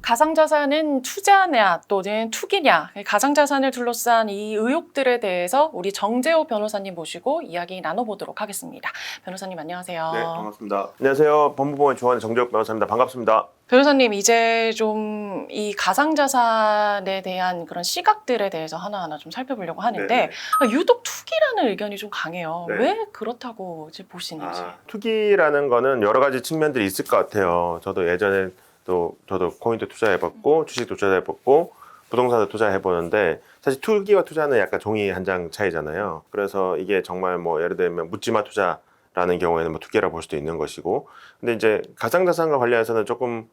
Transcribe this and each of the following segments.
가상자산은 투자냐 또는 투기냐, 가상자산을 둘러싼 이 의혹들에 대해서 우리 정재호 변호사님 모시고 이야기 나눠보도록 하겠습니다. 변호사님 안녕하세요. 네, 반갑습니다. 안녕하세요. 법무법원 조원의 정재욱 변호사입니다. 반갑습니다. 변호사님, 이제 좀 이 가상자산에 대한 그런 시각들에 대해서 하나하나 좀 살펴보려고 하는데 네네. 유독 투기라는 의견이 좀 강해요. 네. 왜 그렇다고 이제 보시는지. 투기라는 거는 여러 가지 측면들이 있을 것 같아요. 저도 예전에 저도 코인도 투자해봤고 주식도 투자해봤고 부동산도 투자해보는데 사실 투기와 투자는 약간 종이 한 장 차이잖아요. 그래서 이게 정말 뭐 예를 들면 묻지마 투자라는 경우에는 뭐 투기라고 볼 수도 있는 것이고, 근데 이제 가상자산과 관련해서는 조금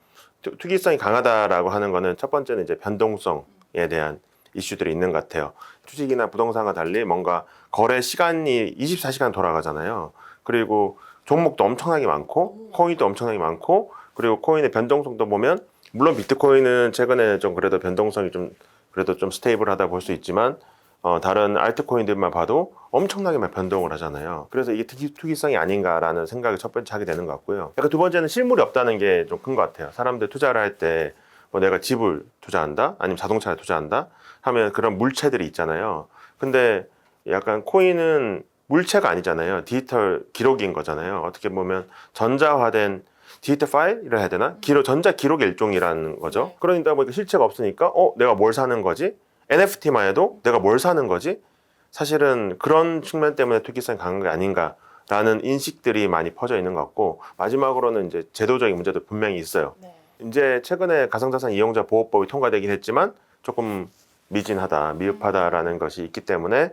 투기성이 강하다라고 하는 거는 첫 번째는 이제 변동성에 대한 이슈들이 있는 것 같아요. 주식이나 부동산과 달리 뭔가 거래 시간이 24시간 돌아가잖아요. 그리고 종목도 엄청나게 많고 코인도 엄청나게 많고, 그리고 코인의 변동성도 보면 물론 비트코인은 최근에 좀 그래도 변동성이 그래도 좀 스테이블하다 볼 수 있지만 다른 알트코인들만 봐도 엄청나게 막 변동을 하잖아요. 그래서 이게 투기성이 아닌가라는 생각을 첫 번째 하게 되는 것 같고요. 약간 두 번째는 실물이 없다는 게 좀 큰 것 같아요. 사람들 투자를 할 때 뭐 내가 집을 투자한다, 아니면 자동차를 투자한다 하면 그런 물체들이 있잖아요. 근데 약간 코인은 물체가 아니잖아요. 디지털 기록인 거잖아요. 어떻게 보면 전자화된 디지털 파일이라 해야 되나? 전자 기록의 일종이라는 거죠. 네. 그러니까 뭐 실체가 없으니까 내가 뭘 사는 거지? NFT만 해도 내가 뭘 사는 거지? 사실은 그런 측면 때문에 투기성이 강한 게 아닌가라는 인식들이 많이 퍼져 있는 것 같고, 마지막으로는 이제 제도적인 문제도 분명히 있어요. 네. 이제 최근에 가상자산 이용자 보호법이 통과되긴 했지만 조금 미진하다, 미흡하다라는 것이 있기 때문에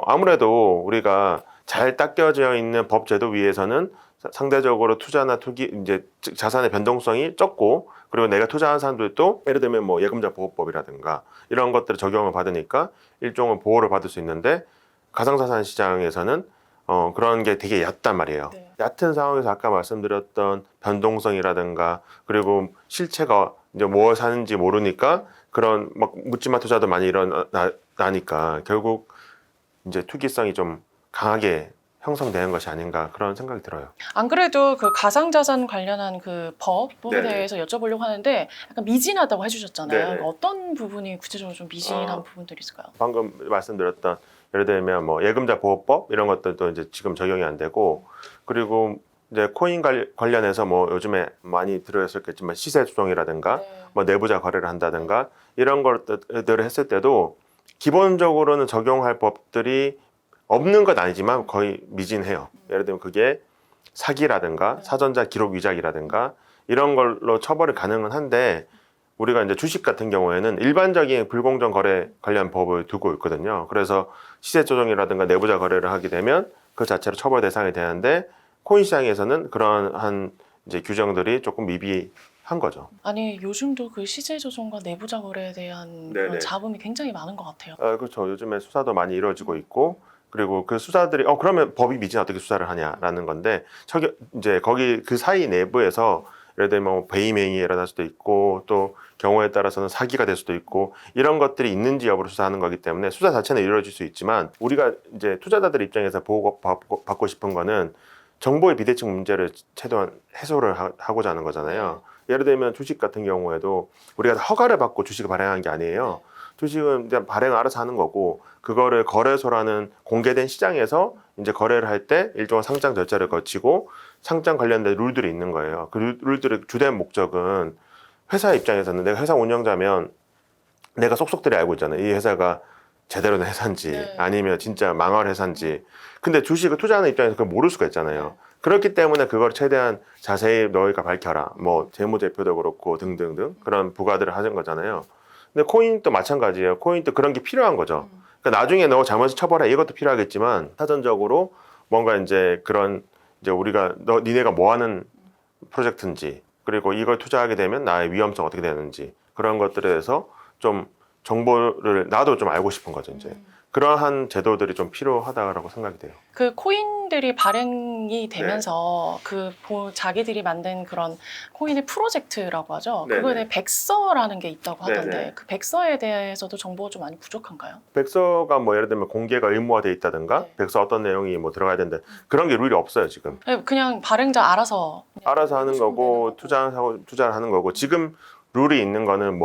아무래도 우리가 잘 닦여져 있는 법 제도 위에서는 상대적으로 투자나 투기, 이제 자산의 변동성이 적고, 그리고 내가 투자한 사람들도 예를 들면 뭐 예금자 보호법이라든가 이런 것들을 적용을 받으니까 일종의 보호를 받을 수 있는데, 가상자산 시장에서는 그런 게 되게 얕단 말이에요. 네. 얕은 상황에서 아까 말씀드렸던 변동성이라든가, 그리고 실체가 이제 뭘 사는지 모르니까 그런 막 묻지마 투자도 많이 일어나니까 결국 이제 투기성이 좀 강하게 형성되는 것이 아닌가, 그런 생각이 들어요. 안 그래도 그 가상자산 관련한 그 법에 네네. 대해서 여쭤보려고 하는데 약간 미진하다고 해주셨잖아요. 네네. 그러니까 어떤 부분이 구체적으로 좀 미진한 부분들이 있을까요? 방금 말씀드렸던 예를 들면 뭐 예금자 보호법 이런 것들도 이제 지금 적용이 안 되고, 그리고 이제 코인 관련해서 뭐 요즘에 많이 들어있었겠지만 시세 조정이라든가 네. 뭐 내부자 거래를 한다든가 이런 것들을 했을 때도 기본적으로는 적용할 법들이 없는 건 아니지만 거의 미진해요. 예를 들면 그게 사기라든가 사전자 기록 위작이라든가 이런 걸로 처벌이 가능은 한데, 우리가 이제 주식 같은 경우에는 일반적인 불공정 거래 관련 법을 두고 있거든요. 그래서 시세 조정이라든가 내부자 거래를 하게 되면 그 자체로 처벌 대상이 되는데, 코인 시장에서는 그러한 이제 규정들이 조금 미비한 거죠. 아니, 요즘도 그 시세 조정과 내부자 거래에 대한 그런 네네. 잡음이 굉장히 많은 것 같아요. 그렇죠. 요즘에 수사도 많이 이루어지고 있고, 그리고 그 수사들이 그러면 법이 미진 어떻게 수사를 하냐라는 건데, 이제 거기 그 사이 내부에서 예를 들면 뭐 배임행위 일어날 수도 있고, 또 경우에 따라서는 사기가 될 수도 있고, 이런 것들이 있는지 여부를 수사하는 거기 때문에 수사 자체는 이루어질 수 있지만, 우리가 이제 투자자들 입장에서 받고 싶은 거는 정보의 비대칭 문제를 최대한 해소를 하고자 하는 거잖아요. 예를 들면 주식 같은 경우에도 우리가 허가를 받고 주식을 발행한 게 아니에요. 주식은 그냥 발행을 알아서 하는 거고, 그거를 거래소라는 공개된 시장에서 이제 거래를 할 때 일종의 상장 절차를 거치고 상장 관련된 룰들이 있는 거예요. 그 룰들의 주된 목적은, 회사 입장에서는 내가 회사 운영자면 내가 속속들이 알고 있잖아요. 이 회사가 제대로 된 회사인지 네. 아니면 진짜 망할 회사인지. 근데 주식을 투자하는 입장에서 그걸 모를 수가 있잖아요. 그렇기 때문에 그걸 최대한 자세히 너희가 밝혀라. 뭐 재무제표도 그렇고 등등등 그런 부과들을 하는 거잖아요. 근데 코인도 마찬가지예요. 코인도 그런 게 필요한 거죠. 그러니까 나중에 너 잘못해서 처벌해, 이것도 필요하겠지만, 사전적으로 뭔가 이제 그런 이제 우리가 니네가 뭐 하는 프로젝트인지, 그리고 이걸 투자하게 되면 나의 위험성 어떻게 되는지, 그런 것들에 대해서 좀 정보를 나도 좀 알고 싶은 거죠. 이제 그러한 제도들이 좀 필요하다고 생각이 돼요. 그 코인들이 발행이 되면서 자기들이 만든 그런 코인의 프로젝트라고 하죠. 네네. 그거에 대해 백서라는 게 있다고 하던데 네네. 그 백서에 대해서도 정보가 좀 많이 부족한가요? 백서가 뭐 예를 들면 공개가 의무화돼 있다든가, 네. 백서 어떤 내용이 뭐 들어가야 되는데 그런 게 룰이 없어요 지금. 그냥 발행자 알아서 그냥 알아서 하는 해주시면 되는 거고 거고. 투자를 하는 거고, 지금 룰이 있는 거는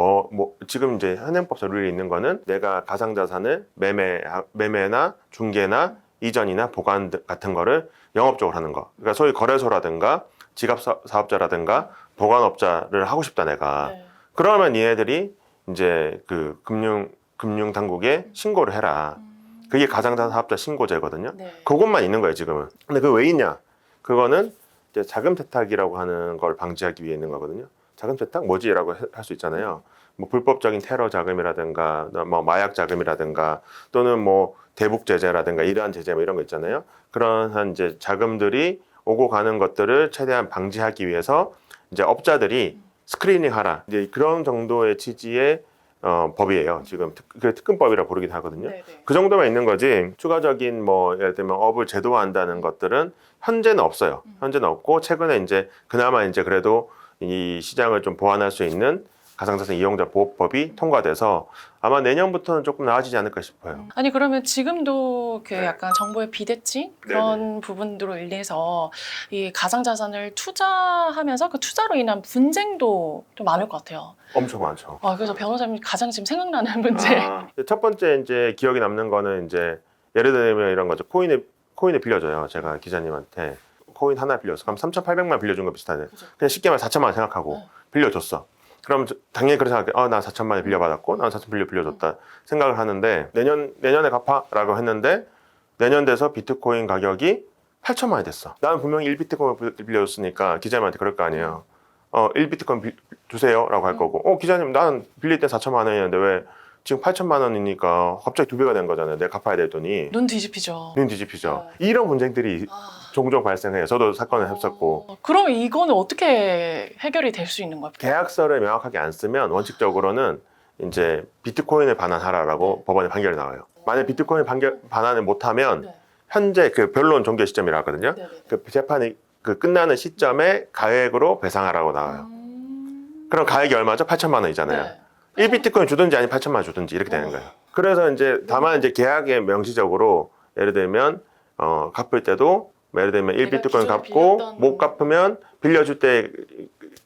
지금 이제 현행법상 룰이 있는 거는 내가 가상자산을 매매나 중개나 이전이나 보관 같은 거를 영업적으로 하는 거. 그러니까 소위 거래소라든가 지갑 사업자라든가 보관업자를 하고 싶다 내가. 네. 그러면 얘네들이 이제 그 금융 당국에 신고를 해라. 그게 가상자산 사업자 신고제거든요. 네. 그것만 있는 거예요 지금은. 근데 그게 왜 있냐? 그거는 이제 자금 세탁이라고 하는 걸 방지하기 위해 있는 거거든요. 자금 세탁 뭐지라고 할 수 있잖아요. 뭐 불법적인 테러 자금이라든가 뭐 마약 자금이라든가 또는 뭐 대북 제재라든가 이러한 제재 뭐 이런 거 있잖아요. 그런 이제 자금들이 오고 가는 것들을 최대한 방지하기 위해서 이제 업자들이 스크리닝하라. 이제 그런 정도의 취지의 법이에요. 지금 특근법이라 부르기도 하거든요. 네네. 그 정도만 있는 거지 추가적인 뭐 예를 들면 업을 제도화한다는 것들은 현재는 없어요. 현재는 없고 최근에 이제 그나마 이제 그래도 이 시장을 좀 보완할 수 있는 가상자산 이용자 보호법이 통과돼서 아마 내년부터는 조금 나아지지 않을까 싶어요. 아니 그러면 지금도 그 약간 정보의 비대칭 그런 부분으로 인해서 이 가상자산을 투자하면서 그 투자로 인한 분쟁도 좀 많을 것 같아요. 엄청 많죠. 그래서 변호사님 가장 지금 생각나는 문제. 첫 번째 이제 기억이 남는 거는 이제 예를 들면 이런 거죠. 코인을 빌려줘요. 제가 기자님한테 코인 하나 빌렸어. 그럼 3,800만 빌려준 거 비슷하네. 그죠. 그냥 쉽게 말해 4천만 원 생각하고 네. 빌려줬어. 그럼 당연히 그렇게 생각해. 나 4천만 원 빌려받았고, 난 4천 빌려줬다 생각을 하는데 내년에 갚아라고 했는데 내년 돼서 비트코인 가격이 8천만 원이 됐어. 나는 분명히 1비트코인 빌려줬으니까 기자님한테 그럴 거 아니에요. 1비트코인 주세요라고 할 거고, 기자님 나는 빌릴 때 4천만 원이었는데 왜 지금 8천만 원이니까 갑자기 2배가 된 거잖아요. 내가 갚아야 되더니 눈 뒤집히죠. 눈 뒤집히죠. 이런 분쟁들이 종종 발생해요. 저도 사건을 했었고. 그럼 이거는 어떻게 해결이 될 수 있는 거예요? 계약서를 명확하게 안 쓰면 원칙적으로는 이제 비트코인을 반환하라고 법원에 판결이 나와요. 만약 비트코인 반환을 못하면 네. 현재 그 변론 종결 시점이라 하거든요. 네네. 그 재판이 그 끝나는 시점에 가액으로 배상하라고 나와요. 그럼 가액이 얼마죠? 8천만 원이잖아요. 네. 1비트코인 주든지 아니 8천만 원 주든지 이렇게 되는 거예요. 그래서 이제 다만 이제 계약에 명시적으로 예를 들면 갚을 때도 예를 들면 1비트코인 갚고 못 갚으면 빌려줄 때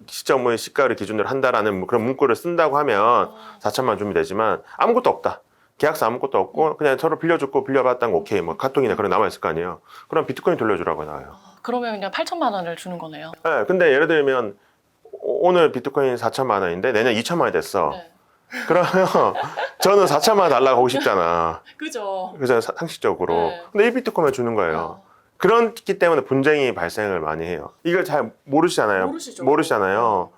시점의 시가를 기준으로 한다라는 그런 문구를 쓴다고 하면 4천만 원 주면 되지만 아무것도 없다. 계약서 아무것도 없고 그냥 서로 빌려줬고 빌려받았다는 거 오케이. 뭐 카톡이나 그런 남아있을 거 아니에요. 그럼 비트코인 돌려주라고 나와요. 그러면 그냥 8천만 원을 주는 거네요. 네, 근데 예를 들면 오늘 비트코인 4천만 원인데 내년 2천만 원이 됐어. 네. 그러면 저는 4천만 원 달라고 하고 싶잖아. 그죠. 그래서 상식적으로. 네. 근데 1비트코인을 주는 거예요. 그렇기 때문에 분쟁이 발생을 많이 해요. 이걸 잘 모르시잖아요. 모르시잖아요.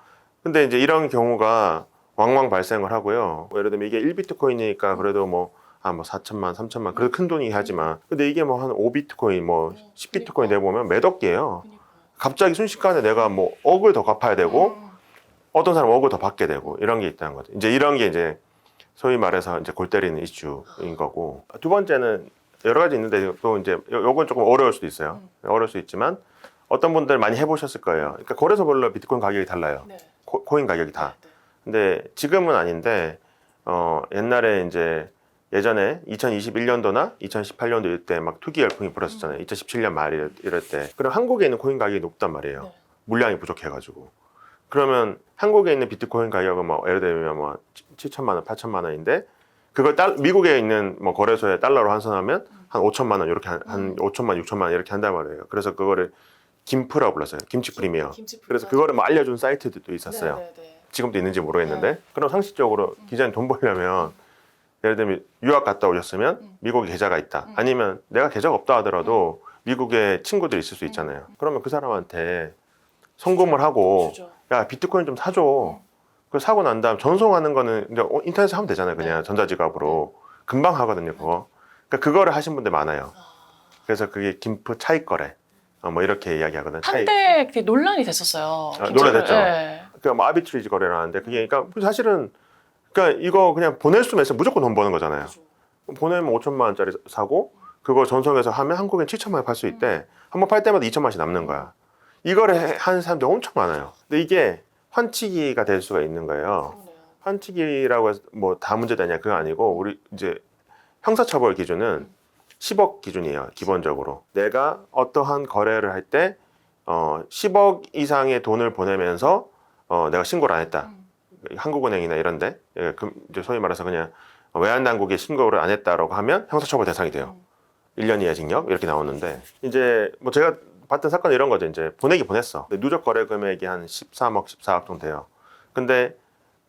근데 이제 이런 경우가 왕왕 발생을 하고요. 예를 들면 이게 1비트코인이니까 그래도 뭐 4천만, 3천만, 그래도 큰 돈이긴 하지만. 근데 이게 뭐 한 5비트코인, 뭐 10비트코인 되보면 몇 억이에요. 갑자기 순식간에 내가 뭐 억을 더 갚아야 되고, 어떤 사람은 억을 더 받게 되고, 이런 게 있다는 거죠. 이제 이런 게 이제 소위 말해서 이제 골 때리는 이슈인 거고. 두 번째는 여러 가지 있는데 또 이제 요건 조금 어려울 수도 있어요. 어려울 수 있지만 어떤 분들 많이 해보셨을 거예요. 그러니까 거래소별로 비트코인 가격이 달라요. 네. 코인 가격이 다. 네. 근데 지금은 아닌데 옛날에 이제 예전에 2021년도나 2018년도 이때 막 투기 열풍이 불었었잖아요. 2017년 말 이럴 때. 그럼 한국에 있는 코인 가격이 높단 말이에요. 네. 물량이 부족해가지고. 그러면 한국에 있는 비트코인 가격은 뭐 예를 들면 뭐 7천만 원, 8천만 원인데 그걸 미국에 있는 뭐 거래소에 달러로 환산하면 한 5천만 원 이렇게 한 5천만, 6천만 원 이렇게 한단 말이에요. 그래서 그거를 김프라고 불렀어요. 김치 프리미어. 그래서 그거를 뭐 알려준 사이트들도 있었어요. 네. 지금도 있는지 모르겠는데. 그럼 상식적으로 기자님 돈 벌려면 예를 들면 유학 갔다 오셨으면 미국에 계좌가 있다. 아니면 내가 계좌가 없다 하더라도 미국에 친구들이 있을 수 있잖아요. 그러면 그 사람한테 송금을 하고 야 비트코인 좀 사줘. 그 사고 난 다음 전송하는 거는 이제 인터넷에 하면 되잖아요. 그냥 전자지갑으로 금방 하거든요. 그거. 그러니까 그거를 하신 분들 많아요. 그래서 그게 김프 차익 거래. 뭐 이렇게 이야기하거든요. 한때 그게 논란이 됐었어요. 논란됐죠. 네. 그러니까 뭐 아비트리지 거래라는데 그게 그러니까 사실은 그러니까 이거 그냥 보낼 수만 있으면 무조건 돈 버는 거잖아요. 보내면 5천만 원짜리 사고 그걸 전송해서 하면 한국엔 7천만 원 팔 수 있대. 한 번 팔 때마다 2천만 원씩 남는 거야. 이거를 하는 사람들 엄청 많아요. 근데 이게 환치기가 될 수가 있는 거예요. 환치기라고 해서 뭐 다 문제되냐 그거 아니고 우리 이제 형사처벌 기준은 10억 기준이에요. 기본적으로 내가 어떠한 거래를 할 때 10억 이상의 돈을 보내면서 내가 신고를 안 했다. 한국은행이나 이런데 이제 소위 말해서 그냥 외환당국에 신고를 안 했다라고 하면 형사처벌 대상이 돼요. 1년 이하 징역 이렇게 나오는데 이제 뭐 제가 봤던 사건 이런 거죠. 이제 보냈어. 근데 누적 거래 금액이 한 13억, 14억 정도 돼요. 근데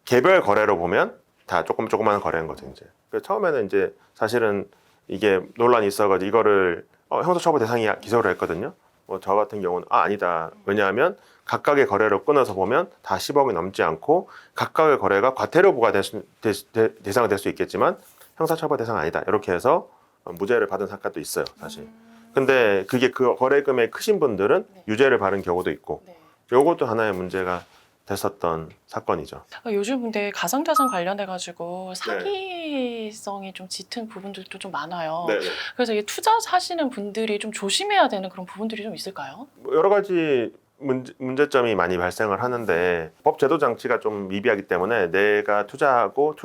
개별 거래로 보면 다 조그마한 거래인 거죠. 이제 그래서 처음에는 이제 사실은 이게 논란이 있어가지고 이거를 형사처벌 대상이 기소를 했거든요. 뭐 저 같은 경우는 아니다. 왜냐하면 각각의 거래로 끊어서 보면 다 10억이 넘지 않고 각각의 거래가 과태료 부과 대상이 될 수 있겠지만 형사처벌 대상 아니다. 이렇게 해서 무죄를 받은 사건도 있어요, 사실. 근데 그게 그 거래 금액이 크신 분들은 네. 유죄를 받은 경우도 있고, 네. 요것도 하나의 문제가 됐었던 사건이죠. 요즘 근데 가상자산 관련해가지고 사기성이 좀 짙은 부분들도 좀 많아요. 네. 그래서 이게 투자하시는 분들이 좀 조심해야 되는 그런 부분들이 좀 있을까요? 뭐 여러 가지 문제점이 많이 발생을 하는데 법 제도 장치가 좀 미비하기 때문에 내가 투자하고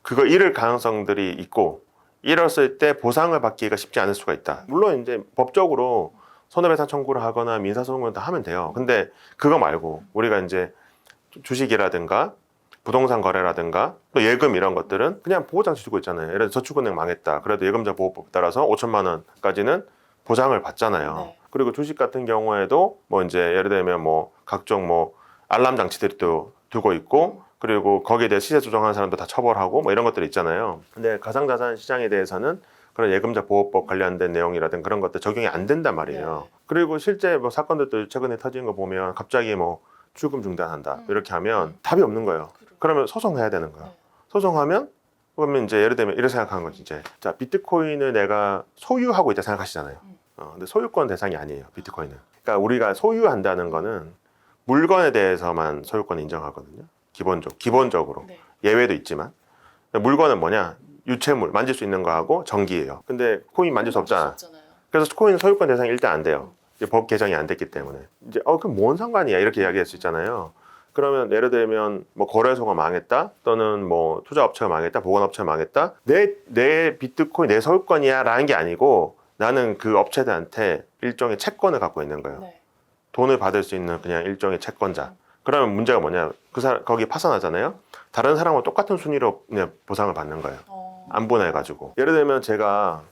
그거 잃을 가능성들이 있고 잃었을 때 보상을 받기가 쉽지 않을 수가 있다. 물론 이제 법적으로 손해배상 청구를 하거나 민사소송을 다 하면 돼요. 근데 그거 말고 우리가 이제 주식이라든가 부동산 거래라든가 또 예금 이런 것들은 그냥 보호장치 주고 있잖아요. 예를 들어 저축은행 망했다. 그래도 예금자 보호법 따라서 5천만 원까지는 보장을 받잖아요. 네. 그리고 주식 같은 경우에도 뭐 이제 예를 들면 뭐 각종 뭐 알람 장치들이 또 두고 있고 그리고 거기에 대해 시세 조정하는 사람도 다 처벌하고 뭐 이런 것들이 있잖아요. 근데 가상자산 시장에 대해서는 그런 예금자 보호법 관련된 내용이라든 그런 것들 적용이 안 된단 말이에요. 네. 그리고 실제 뭐 사건들도 최근에 터진 거 보면 갑자기 뭐 출금 중단한다 이렇게 하면 답이 없는 거예요. 그러면 소송해야 되는 거예요. 네. 소송하면 그러면 이제 예를 들면 이렇게 생각하는 거지. 이제 자 비트코인을 내가 소유하고 있다 생각하시잖아요. 근데 소유권 대상이 아니에요. 비트코인은. 그러니까 우리가 소유한다는 거는 물건에 대해서만 소유권 인정하거든요. 기본적으로. 네. 예외도 있지만 물건은 뭐냐? 유체물 만질 수 있는 거하고 전기예요. 근데 코인 만질 수 없잖아. 그래서 코인은 소유권 대상이 일단 안 돼요. 이제 법 개정이 안 됐기 때문에. 이제 그럼 뭔 상관이야? 이렇게 이야기할 수 있잖아요. 그러면 예를 들면 뭐 거래소가 망했다 또는 뭐 투자업체가 망했다 보건업체가 망했다 내 비트코인 내 소유권이야라는 게 아니고 나는 그 업체들한테 일종의 채권을 갖고 있는 거예요. 네. 돈을 받을 수 있는 그냥 일종의 채권자. 그러면 문제가 뭐냐? 그 사람 거기 파산하잖아요. 다른 사람과 똑같은 순위로 그냥 보상을 받는 거예요. 안 분해가지고. 예를 들면 제가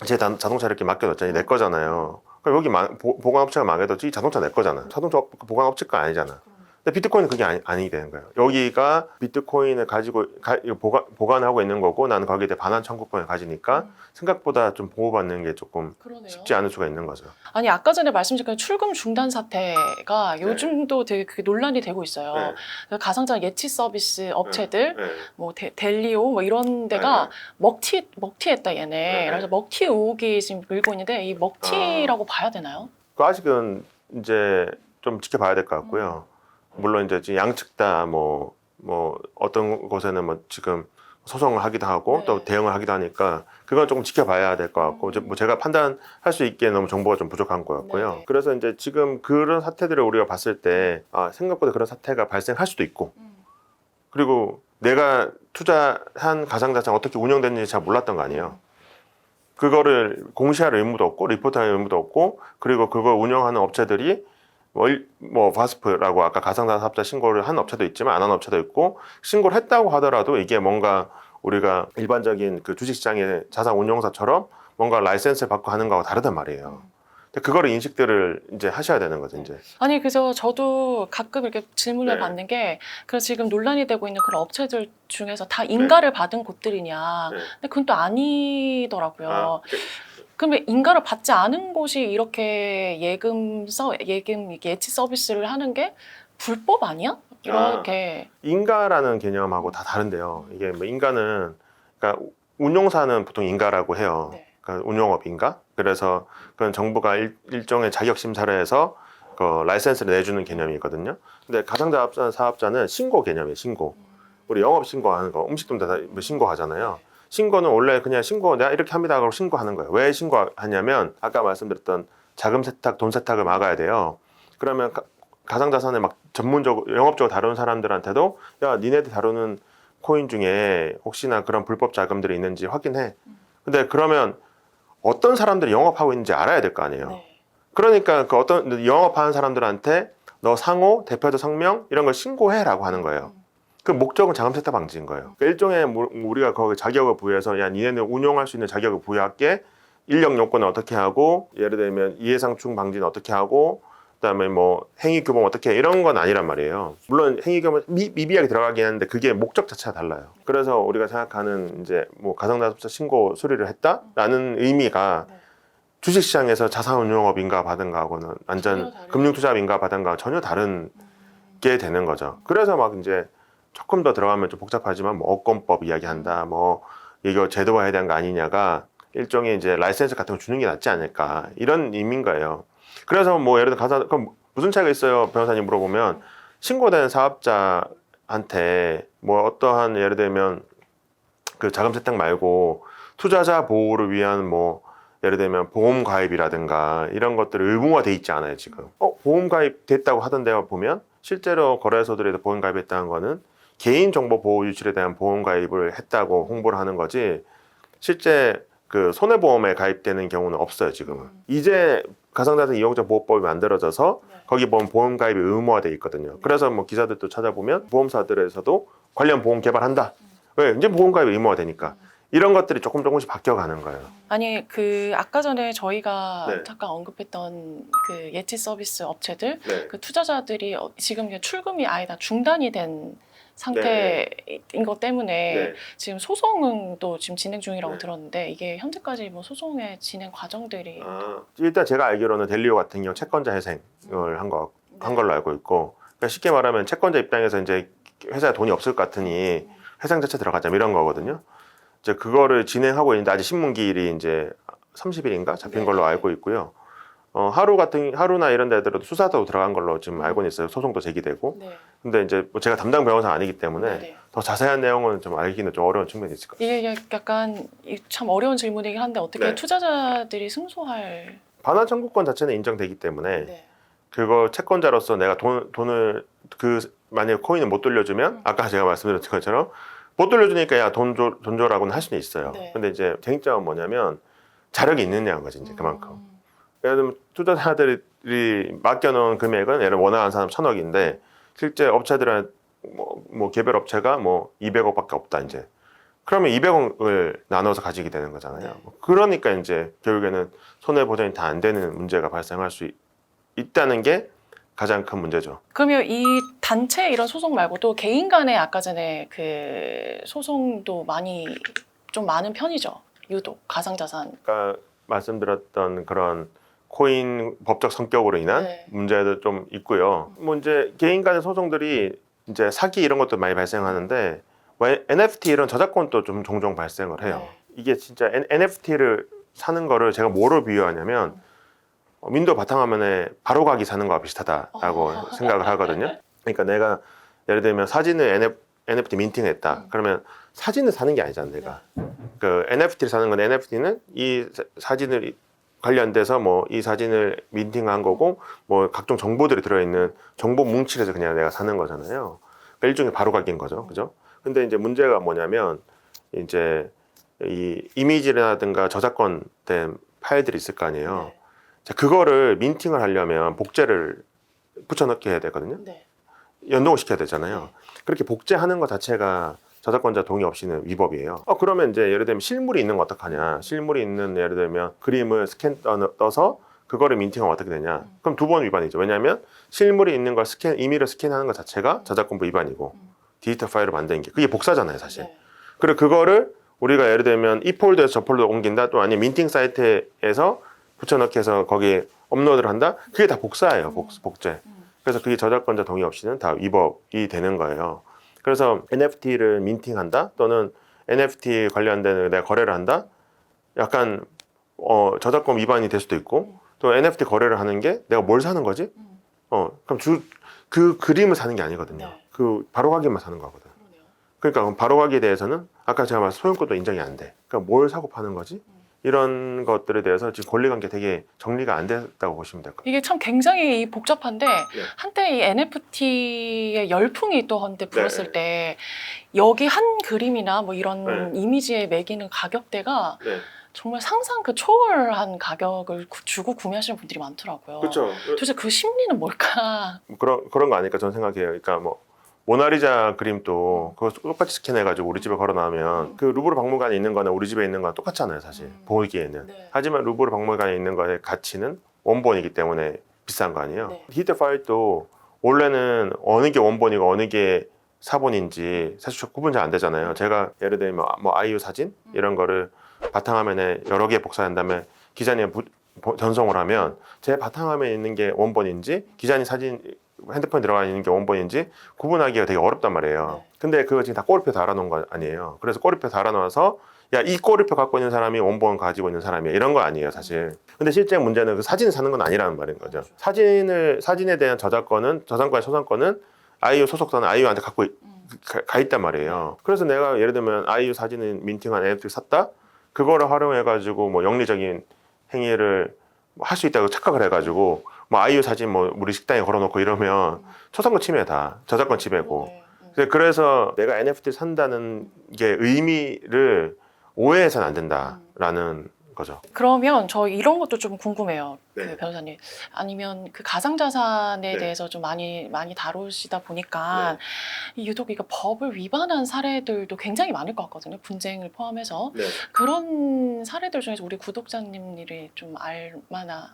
제 자동차 이렇게 맡겨뒀잖아요. 내 거잖아요. 그럼 여기 보관업체가 망해도 이 자동차 내 거잖아. 자동차 보관업체 거 아니잖아. 근데 비트코인은 그게 아니게 되는 거예요. 여기가 비트코인을 가지고 보관하고 있는 거고 나는 거기에 대해 반환 청구권을 가지니까 생각보다 좀 보호받는 게 조금 그러네요. 쉽지 않을 수가 있는 거죠. 아니 아까 전에 말씀드린 출금 중단 사태가 요즘도 되게 그게 논란이 되고 있어요. 가상자산 예치 서비스 업체들 뭐 델리오 뭐 이런 데가 먹튀했다 얘네. 그래서 먹튀 의혹이 지금 밀고 있는데 이 먹튀라고 봐야 되나요? 아직은 이제 좀 지켜봐야 될 것 같고요. 물론 이제 양측 다 뭐 어떤 곳에는 뭐 지금 소송을 하기도 하고 또 대응을 하기도 하니까 그건 조금 지켜봐야 될 것 같고 뭐 제가 판단할 수 있기에 너무 정보가 좀 부족한 것 같고요. 네네. 그래서 이제 지금 그런 사태들을 우리가 봤을 때 생각보다 그런 사태가 발생할 수도 있고 그리고 내가 투자한 가상자산 어떻게 운영됐는지 잘 몰랐던 거 아니에요. 그거를 공시할 의무도 없고 리포트할 의무도 없고 그리고 그걸 운영하는 업체들이 뭐 바스프라고 아까 가상자산 사업자 신고를 한 업체도 있지만 안 한 업체도 있고 신고를 했다고 하더라도 이게 뭔가 우리가 일반적인 그 주식시장의 자산 운용사처럼 뭔가 라이센스를 받고 하는 거하고 다르단 말이에요. 그거를 인식들을 이제 하셔야 되는 거죠, 이제. 아니 그래서 저도 가끔 이렇게 질문을 받는 게 그래서 지금 논란이 되고 있는 그런 업체들 중에서 다 인가를 받은 곳들이냐. 근데 그건 또 아니더라고요. 그러면 인가를 받지 않은 곳이 이렇게 예금 예치 서비스를 하는 게 불법 아니야? 이렇게 인가라는 개념하고 다 다른데요. 이게 뭐 인가는 그러니까 운용사는 보통 인가라고 해요. 네. 그러니까 운용업 인가. 그래서 그건 정부가 일종의 자격 심사를 해서 그 라이센스를 내주는 개념이거든요. 근데 가상자산 사업자는 신고 개념이에요. 신고. 우리 영업 신고하는 거, 음식점 다 신고하잖아요. 신고는 원래 그냥 내가 이렇게 합니다 하고 신고하는 거예요. 왜 신고하냐면 아까 말씀드렸던 자금 세탁, 돈 세탁을 막아야 돼요. 그러면 가상자산을 막 전문적으로 영업적으로 다루는 사람들한테도 야 니네들 다루는 코인 중에 혹시나 그런 불법 자금들이 있는지 확인해. 근데 그러면 어떤 사람들이 영업하고 있는지 알아야 될 거 아니에요. 그러니까 그 어떤 영업하는 사람들한테 너 상호, 대표자 성명 이런 걸 신고해라고 하는 거예요. 그 목적은 자금 세탁 방지인 거예요. 그러니까 일종의 우리가 거기 자격을 부여해서 야 니네는 운용할 수 있는 자격을 부여할게. 인력 요건을 어떻게 하고 예를 들면 이해상충 방지는 어떻게 하고 그다음에 뭐 행위 규범 어떻게 해 이런 건 아니란 말이에요. 물론 행위 규범 미비하게 들어가긴 하는데 그게 목적 자체가 달라요. 그래서 우리가 생각하는 이제 뭐 가상자산업자 신고 수리를 했다라는 의미가 주식시장에서 자산운용업인가 받은가하고는 완전 금융투자업인가 받은가 전혀 다른 게 되는 거죠. 그래서 막 이제 조금 더 들어가면 좀 복잡하지만 뭐 업권법 이야기한다, 뭐 이거 제도화해야 되는 거 아니냐가 일종의 이제 라이센스 같은 거 주는 게 낫지 않을까 이런 의미인 거예요. 그래서 뭐 예를 들어 그럼 무슨 차이가 있어요? 변호사님 물어보면 신고된 사업자한테 뭐 어떠한 예를 들면 그 자금 세탁 말고 투자자 보호를 위한 뭐 예를 들면 보험 가입이라든가 이런 것들이 의무화돼 있지 않아요 지금. 보험 가입 됐다고 하던데요 보면 실제로 거래소들에서 보험 가입했다는 거는 개인 정보 보호 유출에 대한 보험 가입을 했다고 홍보를 하는 거지 실제 그 손해보험에 가입되는 경우는 없어요 지금은. 이제 가상자산 이용자 보호법이 만들어져서 거기 보면 보험 가입이 의무화돼 있거든요. 그래서 뭐 기사들도 찾아보면 보험사들에서도 관련 보험 개발한다. 왜? 이제 보험 가입이 의무화되니까. 이런 것들이 조금씩 바뀌어가는 거예요. 아니 그 아까 전에 저희가 네. 잠깐 언급했던 그 예치 서비스 업체들 네. 그 투자자들이 지금 출금이 아예 다 중단이 된 상태인 것 때문에 네. 지금 소송도 지금 진행 중이라고 네. 들었는데 이게 현재까지 뭐 소송의 진행 과정들이 일단 제가 알기로는 델리오 같은 경우 채권자 회생을 한 걸로 알고 있고 그러니까 쉽게 말하면 채권자 입장에서 이제 회사에 돈이 없을 것 같으니 회생 자체 들어가자 이런 거거든요. 이제 그거를 진행하고 있는데 아직 신문기일이 이제 30일인가 잡힌 걸로 알고 있고요. 하루나 이런 데들도 수사도 들어간 걸로 지금 알고는 있어요. 소송도 제기되고. 네. 근데 이제 뭐 제가 담당 변호사 아니기 때문에 네. 더 자세한 내용은 좀 알기는 좀 어려운 측면이 있을 것 같아요. 이게 약간 참 어려운 질문이긴 한데 어떻게 네. 투자자들이 승소할 반환 청구권 자체는 인정되기 때문에 네. 그거 채권자로서 내가 돈을 만약에 코인을 못 돌려주면 아까 제가 말씀드렸던 것처럼 못 돌려주니까 야 돈 줘라고는 할 수는 있어요. 네. 근데 이제 쟁점은 뭐냐면 자력이 있느냐는 거지 이제 그만큼. 예를 들면 투자자들이 맡겨놓은 금액은 예를 들면 원화한 사람 1,000억인데 실제 업체들은 뭐 개별 업체가 뭐 200억밖에 없다 이제. 그러면 200억을 나눠서 가지게 되는 거잖아요. 네. 그러니까 이제 결국에는 손해 보전이 다 안 되는 문제가 발생할 수 있다는 게 가장 큰 문제죠. 그러면 이 단체 이런 소송 말고도 개인 간의 아까 전에 그 소송도 좀 많은 편이죠. 유독 가상자산. 아까 말씀드렸던 그런 코인 법적 성격으로 인한 네. 문제도 좀 있고요. 뭐 이제 개인 간의 소송들이 이제 사기 이런 것도 많이 발생하는데 NFT 이런 저작권도 좀 종종 발생을 해요. 네. 이게 진짜 NFT를 사는 거를 제가 뭐로 비유하냐면 윈도우 바탕화면에 바로가기 사는 거와 비슷하다라고 생각을 하거든요. 그러니까 내가 예를 들면 사진을 NFT 민팅했다. 그러면 사진을 사는 게 아니잖아, 내가. 그 NFT를 사는 건 NFT는 이 사진을 관련돼서 뭐 이 사진을 민팅한 거고 뭐 각종 정보들이 들어있는 정보 뭉치에서 그냥 내가 사는 거잖아요. 그러니까 일종의 바로가기인 거죠, 그죠? 근데 이제 문제가 뭐냐면 이제 이 이미지라든가 저작권된 파일들이 있을 거 아니에요. 네. 자, 그거를 민팅을 하려면 복제를 붙여넣게 해야 되거든요. 네. 연동을 시켜야 되잖아요. 그렇게 복제하는 것 자체가 저작권자 동의 없이는 위법이에요. 그러면 이제 예를 들면 실물이 있는 거 어떡하냐. 실물이 있는 예를 들면 그림을 스캔 떠서 그거를 민팅하면 어떻게 되냐. 그럼 2번 위반이죠. 왜냐하면 실물이 있는 걸 임의로 스캔하는 것 자체가 저작권부 위반이고 디지털 파일을 만드는 게 그게 복사잖아요, 사실. 네. 그리고 그거를 우리가 예를 들면 이 폴더에서 저 폴더로 옮긴다, 또 아니면 민팅 사이트에서 붙여넣기 해서 거기에 업로드를 한다? 그게 다 복사예요, 복제. 그래서 그게 저작권자 동의 없이는 다 위법이 되는 거예요. 그래서 NFT를 민팅한다? 또는 NFT 관련된 내가 거래를 한다? 약간 저작권 위반이 될 수도 있고 또 NFT 거래를 하는 게 내가 뭘 사는 거지? 그럼 그 그림을 사는 게 아니거든요. 네. 그 바로가기만 사는 거거든. 그러니까 바로가기에 대해서는 아까 제가 말한 소유권도 인정이 안 돼. 그러니까 뭘 사고 파는 거지? 이런 것들에 대해서 지금 권리관계 되게 정리가 안 됐다고 보시면 될 것 같아요. 이게 참 굉장히 복잡한데 한때 이 NFT의 열풍이 또 한때 불었을 때 여기 한 그림이나 뭐 이런 이미지에 매기는 가격대가 정말 상상 그 초월한 가격을 주고 구매하시는 분들이 많더라고요. 그렇죠. 도대체 그 심리는 뭘까? 뭐 그런 거 아닐까 저는 생각해요. 그러니까 뭐 모나리자 그림도 그거 똑같이 스캔해가지고 우리 집에 걸어놔면 그 루브르 박물관에 있는 거나 우리 집에 있는 거랑 똑같잖아요, 사실 보이기에는. 네. 하지만 루브르 박물관에 있는 거의 가치는 원본이기 때문에 비싼 거 아니에요. 네. 히트 파일도 원래는 어느 게 원본이고 어느 게 사본인지 사실 구분 잘 안 되잖아요. 제가 예를 들면 뭐 아이유 사진 이런 거를 바탕화면에 여러 개 복사한 다음에 기자님 전송을 하면 제 바탕화면에 있는 게 원본인지 기자님 사진 핸드폰에 들어가 있는 게 원본인지 구분하기가 되게 어렵단 말이에요. 네. 근데 그거 지금 다 꼬리표 달아놓은 거 아니에요. 그래서 꼬리표 달아놓아서 야, 이 꼬리표 갖고 있는 사람이 원본 가지고 있는 사람이야 이런 거 아니에요, 사실. 근데 실제 문제는 그 사진을 사는 건 아니라는 말인 거죠. 사진에 대한 저작권과 소장권은 아이유 소속사는 아이유한테 가 있단 말이에요. 그래서 내가 예를 들면 아이유 사진을 민팅한 NFT 샀다? 그거를 활용해가지고 뭐 영리적인 행위를 할 수 있다고 착각을 해가지고 뭐 아이유 사진 뭐 우리 식당에 걸어놓고 이러면 초상권 침해다. 저작권 침해고. 그래서 내가 NFT를 산다는 게 의미를 오해해서는 안 된다라는 거죠. 그러면 저 이런 것도 좀 궁금해요. 네. 그 변호사님. 아니면 그 가상자산에 네. 대해서 좀 많이 다루시다 보니까 유독 이거 법을 위반한 사례들도 굉장히 많을 것 같거든요. 분쟁을 포함해서. 네. 그런 사례들 중에서 우리 구독자님들이 좀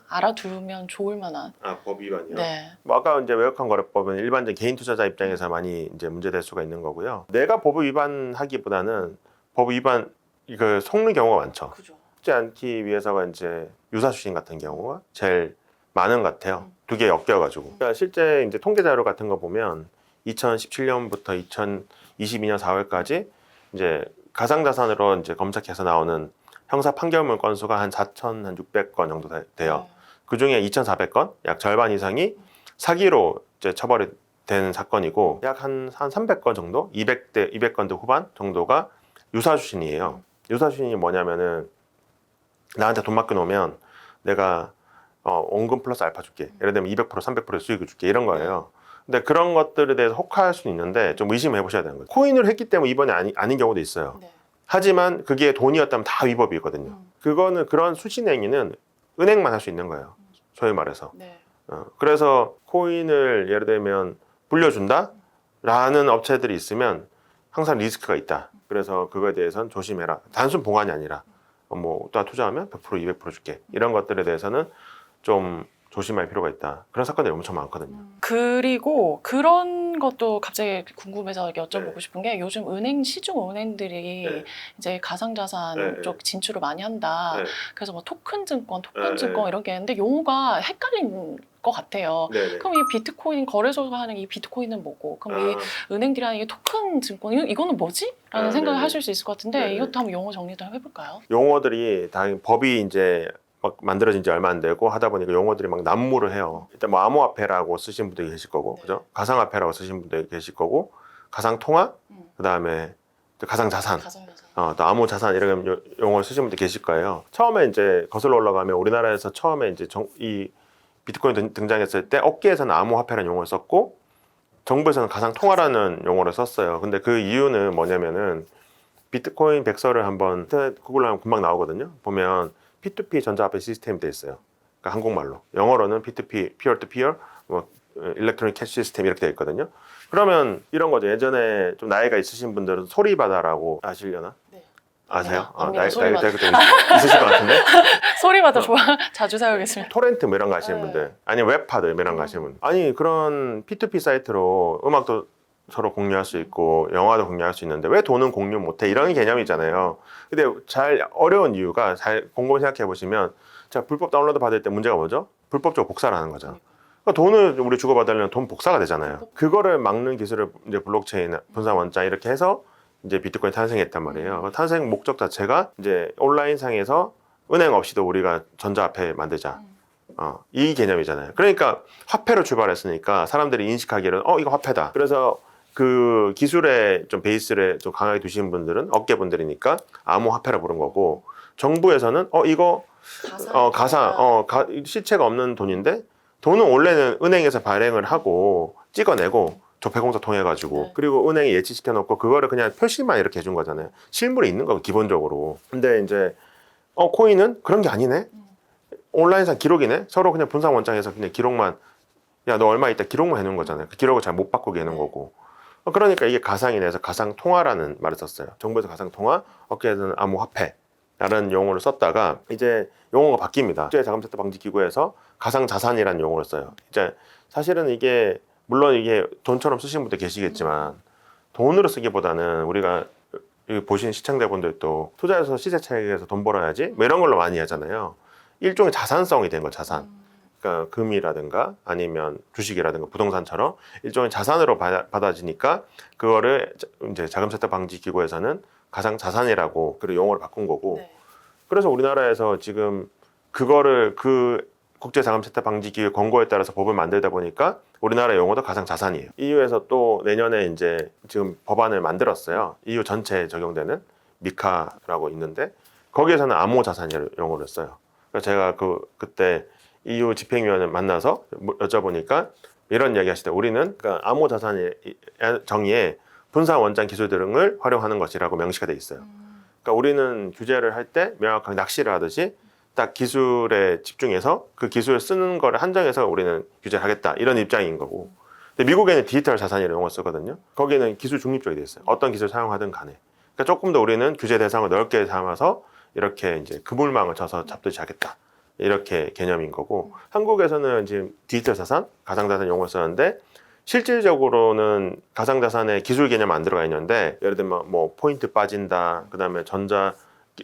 알아두면 좋을 만한. 법 위반이요? 네. 뭐 아까 이제 외역환 거래법은 일반적인 개인 투자자 입장에서 많이 이제 문제될 수가 있는 거고요. 내가 법을 위반하기보다는 법 위반 이거 속는 경우가 많죠. 그죠. 쉽지 않기 위해서가 이제 유사추신 같은 경우가 제일 많은 것 같아요. 두 개 엮여가지고. 그러니까 실제 이제 통계 자료 같은 거 보면 2017년부터 2022년 4월까지 이제 가상자산으로 이제 검색해서 나오는 형사 판결문 건수가 한 4,600건 정도 돼요. 그 중에 2,400건, 약 절반 이상이 사기로 이제 처벌이 된 사건이고, 약 한 300건 정도, 200건대 후반 정도가 유사추신이에요. 유사추신이 뭐냐면은 나한테 돈 맡겨놓으면 내가 원금 플러스 알파 줄게. 예를 들면 200% 300% 수익을 줄게. 이런 거예요. 근데 그런 것들에 대해서 혹할 수는 있는데 좀 의심해 보셔야 되는 거예요. 코인을 했기 때문에 이번에 아닌 경우도 있어요. 네. 하지만 그게 돈이었다면 다 위법이거든요. 그거는 그런 수신 행위는 은행만 할 수 있는 거예요. 소위 말해서. 네. 그래서 코인을 예를 들면 불려준다? 라는 업체들이 있으면 항상 리스크가 있다. 그래서 그거에 대해서는 조심해라. 단순 봉환이 아니라 뭐 또 투자하면 100% 200% 줄게. 이런 것들에 대해서는 좀 조심할 필요가 있다. 그런 사건들이 엄청 많거든요. 그리고 그런 것도 갑자기 궁금해서 이렇게 여쭤보고 네. 싶은 게 요즘 시중 은행들이 네. 이제 가상자산 네. 쪽 진출을 많이 한다. 네. 그래서 뭐 토큰 증권 네. 이렇게 했는데 용어가 헷갈린 것 같아요. 네네. 그럼 이 비트코인 거래소가 하는 이 비트코인은 뭐고, 그럼 이 은행들이 하는 이 토큰 증권 이거는 뭐지? 라는 생각을 네네. 하실 수 있을 것 같은데 네네. 이것도 한번 용어 정리 좀 해볼까요? 용어들이 다 법이 이제 막 만들어진 지 얼마 안 되고 하다 보니까 용어들이 막 난무를 해요. 일단 뭐 암호화폐라고 쓰신 분들이 계실 거고, 네. 그죠? 가상화폐라고 쓰신 분들이 계실 거고, 가상통화, 그다음에 또 가상자산, 가상자산. 또 암호자산 이런 용어를 쓰신 분들 계실 거예요. 처음에 이제 거슬러 올라가면 우리나라에서 처음에 이제 이 비트코인 등장했을 때 업계에서는 암호화폐라는 용어를 썼고 정부에서는 가상통화라는 용어를 썼어요. 근데 그 이유는 뭐냐면은 비트코인 백서를 한번 인터넷 구글로 하면 금방 나오거든요. 보면 P2P 전자화폐 시스템이 돼 있어요. 그러니까 한국말로. 영어로는 P2P, Peer to Peer, 뭐 일렉트로닉 캐시 시스템 이렇게 돼 있거든요. 그러면 이런 거죠. 예전에 좀 나이가 있으신 분들은 소리바다라고 아시려나? 네. 아세요? 압니다. 나이 소리바다. 있으실 것 같은데? 소리마다 자주 사용했습니다. 토렌트 뭐 이런 거 하시는 네. 분들, 아니 웹하드 이런 거 하시는 분, 아니 그런 P2P 사이트로 음악도 서로 공유할 수 있고 영화도 공유할 수 있는데 왜 돈은 공유 못해? 이런 개념이잖아요. 근데 어려운 이유가 잘 곰곰이 생각해 보시면, 자, 불법 다운로드 받을 때 문제가 뭐죠? 불법적으로 복사를 하는 거죠. 그러니까 돈을 우리 주고받으려면 돈 복사가 되잖아요. 그거를 막는 기술을 이제 블록체인, 분산 원자 이렇게 해서 이제 비트코인 탄생했단 말이에요. 탄생 목적 자체가 이제 온라인상에서 은행 없이도 우리가 전자화폐 만들자. 이 개념이잖아요. 그러니까 화폐로 출발했으니까 사람들이 인식하기에는 이거 화폐다. 그래서 그 기술의 좀 베이스를 좀 강하게 두시는 분들은 업계분들이니까 암호화폐라 부른 거고, 정부에서는 이거 실체가 없는 돈인데 돈은 원래는 은행에서 발행을 하고 찍어내고 조폐공사 통해 가지고 그리고 은행에 예치시켜 놓고 그거를 그냥 표시만 이렇게 해준 거잖아요. 실물이 있는 거 기본적으로. 근데 이제 코인은 그런 게 아니네. 온라인상 기록이네. 서로 그냥 분산 원장에서 그냥 기록만, 야, 너 얼마 있다 기록만 해놓은 거잖아요. 그 기록을 잘 못 바꾸게 해놓은 거고. 그러니까 이게 가상이네. 그래서 가상통화라는 말을 썼어요. 정부에서 가상통화, 업계에서는 암호화폐라는 용어를 썼다가 이제 용어가 바뀝니다. 국제자금세탁 방지기구에서 가상자산이라는 용어를 써요. 이제 사실은 이게 물론 이게 돈처럼 쓰시는 분들 계시겠지만 돈으로 쓰기보다는 우리가 여기 보시는 시청자분들도 투자해서 시세 차익에서 돈 벌어야지 뭐 이런 걸로 많이 하잖아요. 일종의 자산성이 된 거, 자산. 그러니까 금이라든가 아니면 주식이라든가 부동산처럼 일종의 자산으로 받아지니까 그거를 이제 자금세탁 방지 기구에서는 가상 자산이라고 그 용어를 바꾼 거고. 네. 그래서 우리나라에서 지금 그거를 그 국제 자금세탁 방지 기구 권고에 따라서 법을 만들다 보니까 우리나라 용어도 가상 자산이에요. EU에서 또 내년에 이제 지금 법안을 만들었어요. EU 전체에 적용되는 미카라고 있는데 거기에서는 암호 자산이라는 용어를 써요. 그래서 제가 그때 EU 집행위원을 만나서 여쭤보니까 이런 이야기 하시더라고요. 우리는 그러니까 암호 자산의 정의에 분산 원장 기술 등을 활용하는 것이라고 명시가 돼 있어요. 그러니까 우리는 규제를 할 때 명확하게 낚시를 하듯이 딱 기술에 집중해서 그 기술을 쓰는 거를 한정해서 우리는 규제를 하겠다 이런 입장인 거고. 근데 미국에는 디지털 자산이라는 용어를 쓰거든요. 거기는 기술 중립적이 돼 있어요. 어떤 기술 사용하든 간에. 그러니까 조금 더 우리는 규제 대상을 넓게 삼아서 이렇게 이제 그물망을 쳐서 잡듯이 하겠다. 이렇게 개념인 거고, 한국에서는 지금 디지털 자산, 가상자산 용어를 쓰는데 실질적으로는 가상자산에 기술 개념 안 들어가 있는데 예를 들면 뭐 포인트 빠진다, 그 다음에 전자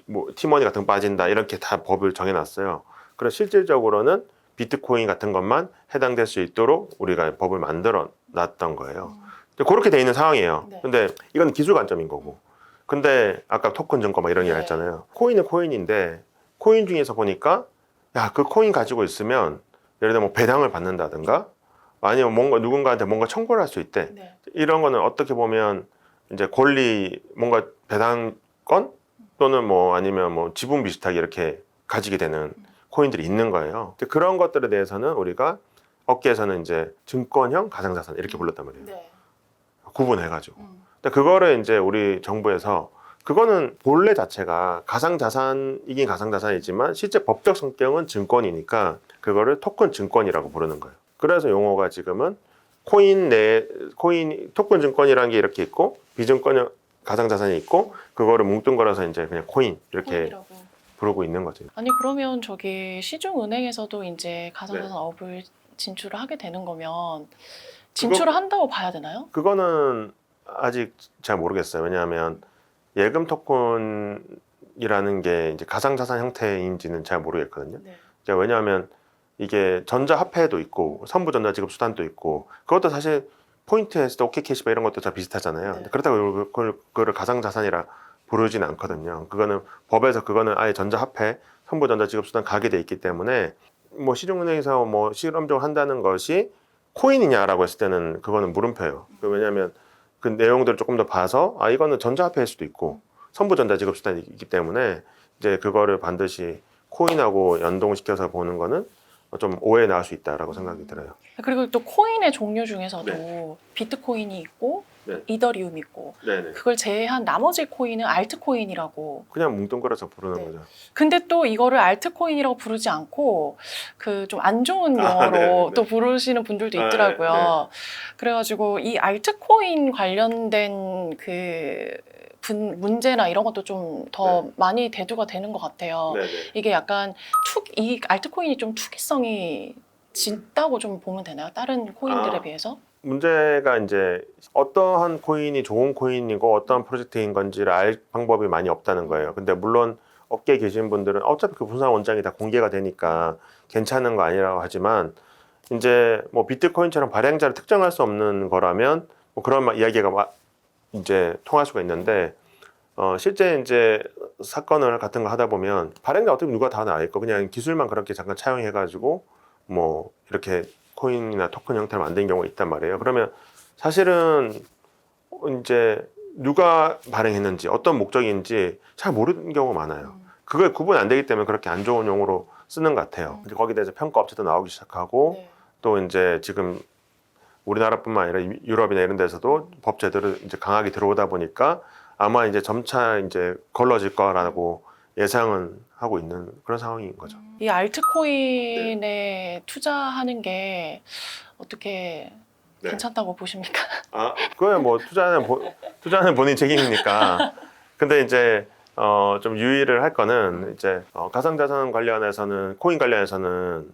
뭐 티머니 같은 거 빠진다 이렇게 다 법을 정해놨어요. 그래서 실질적으로는 비트코인 같은 것만 해당될 수 있도록 우리가 법을 만들어 놨던 거예요. 그렇게 돼 있는 상황이에요. 네. 근데 이건 기술 관점인 거고. 근데 아까 토큰 증권 막 이런 얘기 했잖아요. 코인은 코인인데 코인 중에서 보니까 야, 그 코인 가지고 있으면 예를 들어 뭐 배당을 받는다든가 아니면 뭔가 누군가한테 뭔가 청구를 할 수 있대. 네. 이런 거는 어떻게 보면 이제 권리 뭔가 배당권 또는 뭐 아니면 뭐 지분 비슷하게 이렇게 가지게 되는 코인들이 있는 거예요. 그런 것들에 대해서는 우리가 업계에서는 이제 증권형 가상자산 이렇게 불렀단 말이에요. 네. 구분해가지고. 근데 그거를 이제 우리 정부에서 그거는 본래 자체가 가상자산이긴 가상자산이지만 실제 법적 성격은 증권이니까 그거를 토큰 증권이라고 부르는 거예요. 그래서 용어가 지금은 코인 토큰 증권이라는 게 이렇게 있고 비증권형 가상자산이 있고 그거를 뭉뚱 걸어서 이제 그냥 코인 이렇게 코인이라고. 부르고 있는 거죠. 아니 그러면 저기 시중은행에서도 이제 가상자산 업을 진출을 하게 되는 거면 진출을 한다고 봐야 되나요? 그거는 아직 잘 모르겠어요. 왜냐하면 예금 토큰이라는 게 이제 가상자산 형태인지는 잘 모르겠거든요. 네. 왜냐하면 이게 전자화폐도 있고 선부전자지급수단도 있고 그것도 사실 포인트에서도 OK캐시바 이런 것도 다 비슷하잖아요. 네. 그렇다고 그걸 가상자산이라 부르진 않거든요. 그거는 법에서 그거는 아예 전자화폐, 선부전자지급수단 가게 돼 있기 때문에 뭐 시중은행에서 뭐 실험적으로 한다는 것이 코인이냐라고 했을 때는 그거는 물음표예요. 왜냐하면 그 내용들을 조금 더 봐서 이거는 전자화폐일 수도 있고 선부전자지급수단이 있기 때문에 이제 그거를 반드시 코인하고 연동시켜서 보는 거는 좀 오해 나올 수 있다라고 생각이 들어요. 그리고 또 코인의 종류 중에서도 비트코인이 있고 이더리움이 있고 그걸 제외한 나머지 코인은 알트코인이라고. 그냥 뭉뚱그려서 부르는 거죠. 근데 또 이거를 알트코인이라고 부르지 않고 그 좀 안 좋은 용어로 또 부르시는 분들도 있더라고요. 그래가지고 이 알트코인 관련된 그 문제나 이런 것도 좀 더 많이 대두가 되는 것 같아요. 이게 약간 이 알트코인이 좀 투기성이 짙다고 좀 보면 되나요? 다른 코인들에 비해서? 문제가 이제 어떠한 코인이 좋은 코인이고 어떠한 프로젝트인 건지를 알 방법이 많이 없다는 거예요. 근데 물론 업계에 계신 분들은 어차피 그 분산 원장이 다 공개가 되니까 괜찮은 거 아니라고 하지만 이제 뭐 비트코인처럼 발행자를 특정할 수 없는 거라면 뭐 그런 이야기가 이제 통할 수가 있는데 실제 이제 사건을 같은 거 하다 보면 발행자 어떻게 누가 다 알 거 그냥 기술만 그렇게 잠깐 차용해가지고 뭐 이렇게 코인이나 토큰 형태로 만든 경우가 있단 말이에요. 그러면 사실은 이제 누가 발행했는지 어떤 목적인지 잘 모르는 경우가 많아요. 그걸 구분 안 되기 때문에 그렇게 안 좋은 용어로 쓰는 것 같아요. 이제 거기에 대해서 평가 업체도 나오기 시작하고 또 이제 지금 우리나라뿐만 아니라 유럽이나 이런 데서도 법 제도를 이제 강하게 들어오다 보니까 아마 이제 점차 이제 걸러질 거라고 예상은 하고 있는 그런 상황인 거죠. 이 알트코인에 투자하는 게 어떻게 네. 괜찮다고 보십니까? 그거는 뭐 투자는 본인 책임이니까. 근데 이제 좀 유의를 할 거는 이제 가상자산 관련해서는 코인 관련해서는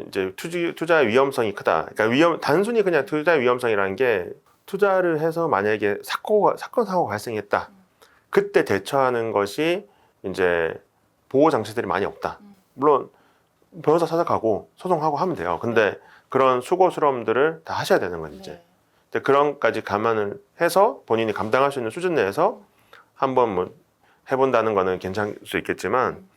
이제 투자 위험성이 크다. 그러니까 단순히 그냥 투자 위험성이라는 게 투자를 해서 만약에 사건 사고가 발생했다. 그때 대처하는 것이 이제 보호 장치들이 많이 없다. 물론 변호사 찾아가고 소송하고 하면 돼요. 근데 그런 수고스러움들을 다 하셔야 되는 거죠. 이제 그런까지 감안을 해서 본인이 감당할 수 있는 수준 내에서 한번 뭐 해본다는 거는 괜찮을 수 있겠지만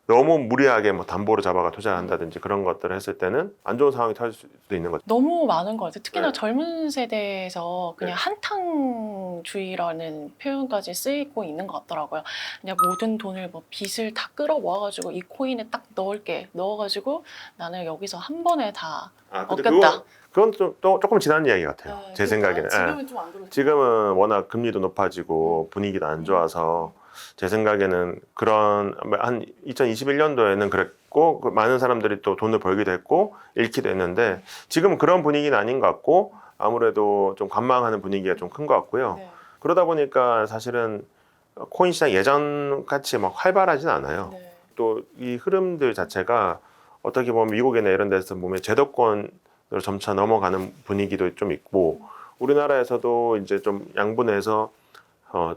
너무 무리하게 뭐 담보로 잡아가 투자한다든지 그런 것들을 했을 때는 안 좋은 상황이 터질 수도 있는 거죠. 너무 많은 것 같아요. 특히나 네. 젊은 세대에서 그냥 한탕주의라는 표현까지 쓰이고 있는 것 같더라고요. 그냥 모든 돈을 뭐 빚을 다 끌어 모아가지고 이 코인에 딱 넣어가지고 나는 여기서 한 번에 다 근데 얻겠다. 그건 또 조금 지난 이야기 같아요. 제 생각에는. 지금은 좀 안 그렇죠. 지금은 워낙 금리도 높아지고 분위기도 안 좋아서 제 생각에는 그런 한 2021년도에는 그랬고 많은 사람들이 또 돈을 벌기도 했고 잃기도 했는데 지금은 그런 분위기는 아닌 것 같고 아무래도 좀 관망하는 분위기가 좀 큰 것 같고요. 네. 그러다 보니까 사실은 코인 시장 예전 같이 막 활발하진 않아요. 네. 또 이 흐름들 자체가 어떻게 보면 미국이나 이런 데서 보면 제도권으로 점차 넘어가는 분위기도 좀 있고 우리나라에서도 이제 좀 양분해서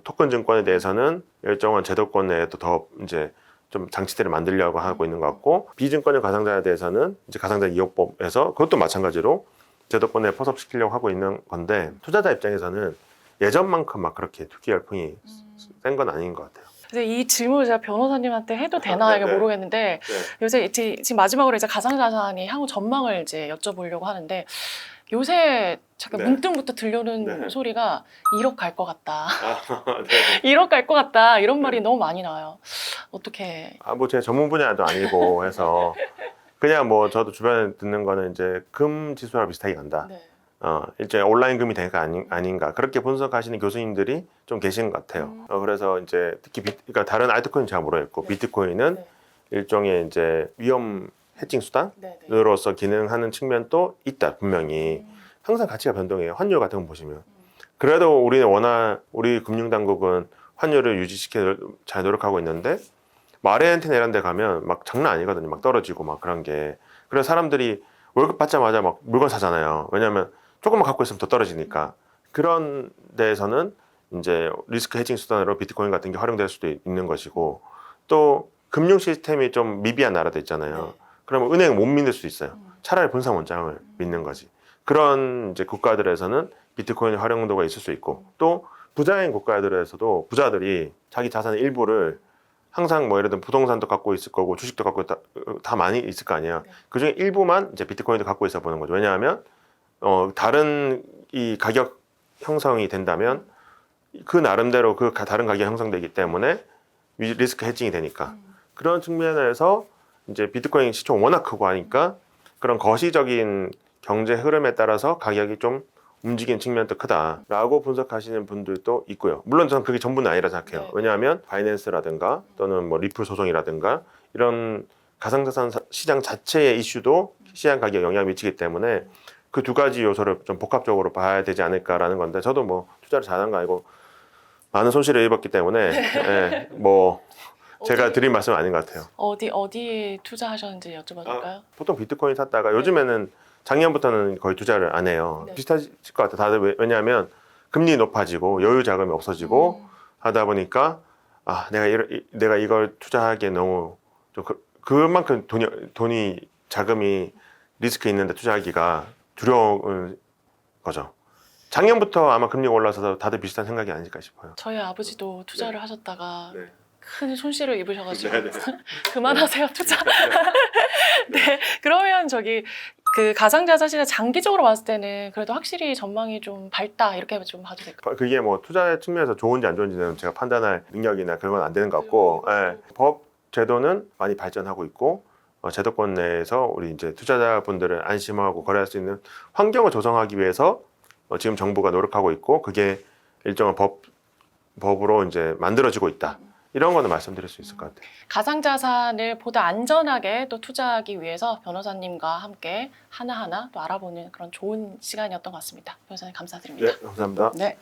토큰 증권에 대해서는 일정한 제도권 내에도 더 이제 좀 장치들을 만들려고 하고 있는 것 같고 비증권형 가상자에 대해서는 이제 가상자 이용법에서 그것도 마찬가지로 제도권에 포섭시키려고 하고 있는 건데 투자자 입장에서는 예전만큼 막 그렇게 투기 열풍이 센 건 아닌 것 같아요. 그래서 이 질문을 제가 변호사님한테 해도 되나 이게 모르겠는데 요새 지금 마지막으로 이제 가상자산이 향후 전망을 이제 여쭤보려고 하는데 요새 잠깐 문득부터 들려오는 소리가 1억 갈 것 같다. 1억 갈 것 같다. 이런 말이 너무 많이 나와요. 어떻게? 뭐 제 전문 분야도 아니고 해서 그냥 뭐 저도 주변에 듣는 거는 이제 금 지수랑 비슷하게 간다. 네. 일종의 온라인 금이 대가 아닌가 그렇게 분석하시는 교수님들이 좀 계신 것 같아요. 그래서 이제 특히 그러니까 다른 알트코인 잘 모르겠고 비트코인은 일종의 이제 위험 해칭 수단으로서 기능하는 측면도 있다 분명히. 항상 가치가 변동해요. 환율 같은 거 보시면. 그래도 우리는 워낙 우리 금융당국은 환율을 유지시켜 잘 노력하고 있는데 마레한테나 이런 데 가면 막 장난 아니거든요. 막 떨어지고 막 그런 게. 그래서 사람들이 월급 받자마자 막 물건 사잖아요. 왜냐하면 조금만 갖고 있으면 더 떨어지니까. 그런 데에서는 이제 리스크 해칭 수단으로 비트코인 같은 게 활용될 수도 있는 것이고 또 금융 시스템이 좀 미비한 나라도 있잖아요. 그러면 은행 못 믿을 수 있어요. 차라리 분산 원장을 믿는 거지. 그런 이제 국가들에서는 비트코인 활용도가 있을 수 있고 또 부자인 국가들에서도 부자들이 자기 자산의 일부를 항상 뭐 예를 들면 부동산도 갖고 있을 거고 주식도 갖고 다 많이 있을 거 아니에요. 그중에 일부만 이제 비트코인도 갖고 있어 보는 거죠. 왜냐하면 다른 이 가격 형성이 된다면 그 나름대로 그 다른 가격 형성되기 때문에 리스크 해칭이 되니까 그런 측면에서 이제 비트코인 시총 워낙 크고 하니까 그런 거시적인 경제 흐름에 따라서 가격이 좀 움직이는 측면도 크다라고 분석하시는 분들도 있고요. 물론 저는 그게 전부는 아니라 생각해요. 왜냐하면 바이낸스라든가 또는 뭐 리플 소송이라든가 이런 가상자산 시장 자체의 이슈도 시장 가격에 영향을 미치기 때문에 그 두 가지 요소를 좀 복합적으로 봐야 되지 않을까라는 건데 저도 뭐 투자를 잘한 거 아니고 많은 손실을 입었기 때문에 뭐 제가 드린 말씀은 아닌 것 같아요. 어디에 투자하셨는지 여쭤봐도 될까요? 보통 비트코인 샀다가 요즘에는 작년부터는 거의 투자를 안 해요. 비슷하실 것 같아요. 다들 왜냐하면 금리 높아지고 여유 자금이 없어지고 하다 보니까 내가 이걸 투자하기에 너무 좀 그만큼 돈이 자금이 리스크 있는데 투자하기가 두려운 거죠. 작년부터 아마 금리가 올라서 다들 비슷한 생각이 아닐까 싶어요. 저희 아버지도 투자를 하셨다가 네. 큰 손실을 입으셔가지고 네. 그만하세요 투자. 네, 그러면 그 가상자산시장 장기적으로 봤을 때는 그래도 확실히 전망이 좀 밝다 이렇게 좀 봐도 될까요? 그게 뭐 투자의 측면에서 좋은지 안 좋은지는 제가 판단할 능력이나 그런 건 안 되는 것 같고 법 제도는 많이 발전하고 있고 제도권 내에서 우리 이제 투자자분들을 안심하고 거래할 수 있는 환경을 조성하기 위해서 지금 정부가 노력하고 있고 그게 일정한 법으로 이제 만들어지고 있다. 이런 거는 말씀드릴 수 있을 것 같아요. 가상자산을 보다 안전하게 또 투자하기 위해서 변호사님과 함께 하나하나 또 알아보는 그런 좋은 시간이었던 것 같습니다. 변호사님 감사드립니다. 네, 감사합니다. 네.